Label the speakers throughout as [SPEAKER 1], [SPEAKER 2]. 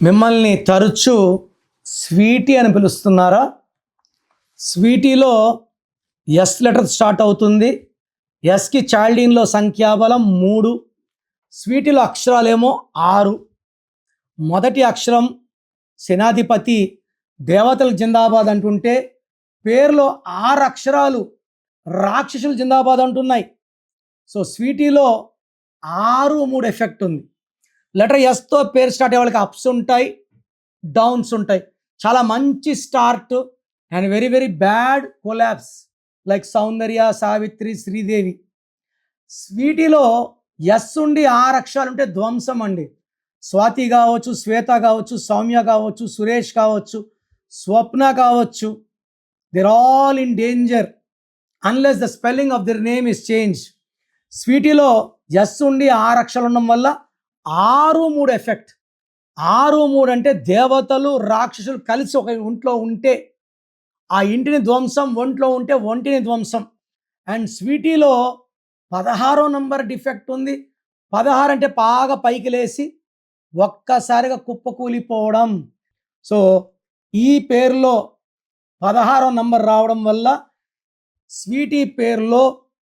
[SPEAKER 1] మిమ్మల్ని తరచూ స్వీటీ అని పిలుస్తున్నారా? స్వీటీలో ఎస్ లెటర్ స్టార్ట్ అవుతుంది. ఎస్కి చైల్డింగ్లో సంఖ్యాబలం 3, స్వీటీలో అక్షరాలేమో 6. మొదటి అక్షరం సేనాధిపతి దేవతలు జిందాబాద్ అంటుంటే, పేరులో 6 అక్షరాలు రాక్షసులు జిందాబాద్ అంటున్నాయి. సో స్వీటీలో 6, 3 ఎఫెక్ట్ ఉంది. లెటర్ ఎస్తో పేరు స్టార్ట్ అయ్యే వాళ్ళకి అప్స్ ఉంటాయి, డౌన్స్ ఉంటాయి. చాలా మంచి start and very very bad collapse like Soundarya, Savitri, Sridevi. స్వీటీలో ఎస్ ఉండి 6 అక్షరాలు ఉంటే ధ్వంసం అండి. స్వాతి కావచ్చు, శ్వేత కావచ్చు, సౌమ్య కావచ్చు, సురేష్ కావచ్చు, స్వప్న కావచ్చు, they're all in danger unless the spelling of their name is changed. స్వీటీలో ఎస్ ఉండి 6 అక్షరాలు ఉండడం వల్ల 6, 3 ఎఫెక్ట్. 6, 3 అంటే దేవతలు రాక్షసులు కలిసి ఒక ఇంట్లో ఉంటే ఆ ఇంటిని ధ్వంసం, ఒంట్లో ఉంటే ఒంటిని ధ్వంసం. అండ్ స్వీటీలో 16వ నంబర్ డిఫెక్ట్ ఉంది. 16 అంటే బాగా పైకి లేసి ఒక్కసారిగా కుప్పకూలిపోవడం. సో ఈ పేరులో 16వ నంబర్ రావడం వల్ల స్వీటీ పేరులో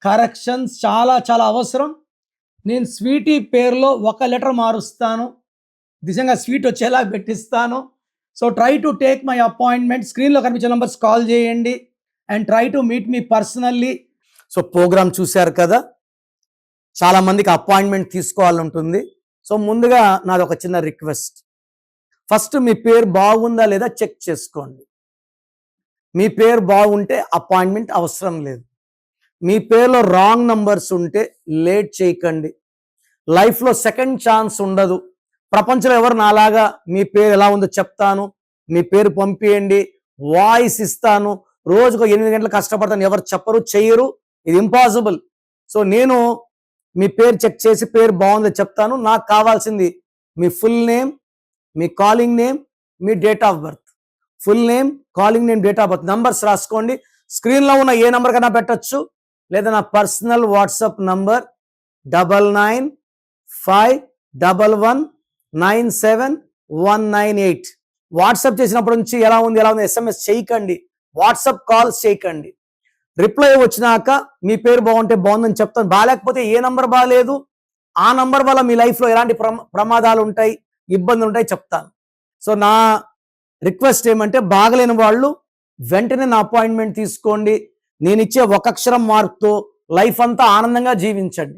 [SPEAKER 1] కరెక్షన్స్ చాలా చాలా అవసరం. నేను స్వీటీ పేరులో ఒక లెటర్ మారుస్తాను, నిజంగా స్వీట్ వచ్చేలా పెట్టిస్తాను. So try to take my appointment. స్క్రీన్లో కనిపించే నెంబర్స్ కాల్ చేయండి and try to meet me personally. So program చూశారు కదా, చాలామందికి అపాయింట్మెంట్ తీసుకోవాలని ఉంటుంది. సో ముందుగా నాది ఒక చిన్న రిక్వెస్ట్. ఫస్ట్ మీ పేరు బాగుందా లేదా చెక్ చేసుకోండి. మీ పేరు బాగుంటే అపాయింట్మెంట్ అవసరం లేదు. మీ పేరులో రాంగ్ నంబర్స్ ఉంటే లేట్ చేయకండి. లైఫ్లో సెకండ్ ఛాన్స్ ఉండదు. ప్రపంచంలో ఎవరు నాలాగా మీ పేరు ఎలా ఉందో చెప్తాను, మీ పేరు పంపియండి, వాయిస్ ఇస్తాను, రోజుకు 8 గంటలు కష్టపడతాను, ఎవరు చెప్పరు, చెయ్యరు. ఇది ఇంపాసిబుల్. సో నేను మీ పేరు చెక్ చేసి పేరు బాగుందో చెప్తాను. నాకు కావాల్సింది మీ ఫుల్ నేమ్, మీ కాలింగ్ నేమ్, మీ date of birth. Full name, calling name, date of birth. Numbers రాసుకోండి. స్క్రీన్లో ఉన్న ఏ నెంబర్ కన్నా పెట్టచ్చు, లేదా నా పర్సనల్ వాట్సాప్ నంబర్ 9951197198. వాట్సాప్ చేసినప్పటి నుంచి ఎలా ఉంది ఎస్ఎంఎస్ చేయకండి, వాట్సాప్ కాల్స్ చేయకండి. రిప్లై వచ్చినాక మీ పేరు బాగుంటే బాగుందని చెప్తాను. బాగాలేకపోతే ఏ నంబర్ బాగాలేదు, ఆ నంబర్ వల్ల మీ లైఫ్లో ఎలాంటి ప్రమాదాలు ఉంటాయి, ఇబ్బందులు ఉంటాయి చెప్తాను. సో నా రిక్వెస్ట్ ఏమంటే, బాగలేని వాళ్ళు వెంటనే నా అపాయింట్మెంట్ తీసుకోండి. నేను ఇచ్చే 1 అక్షరం మార్క్తో లైఫ్ అంతా ఆనందంగా జీవించండి.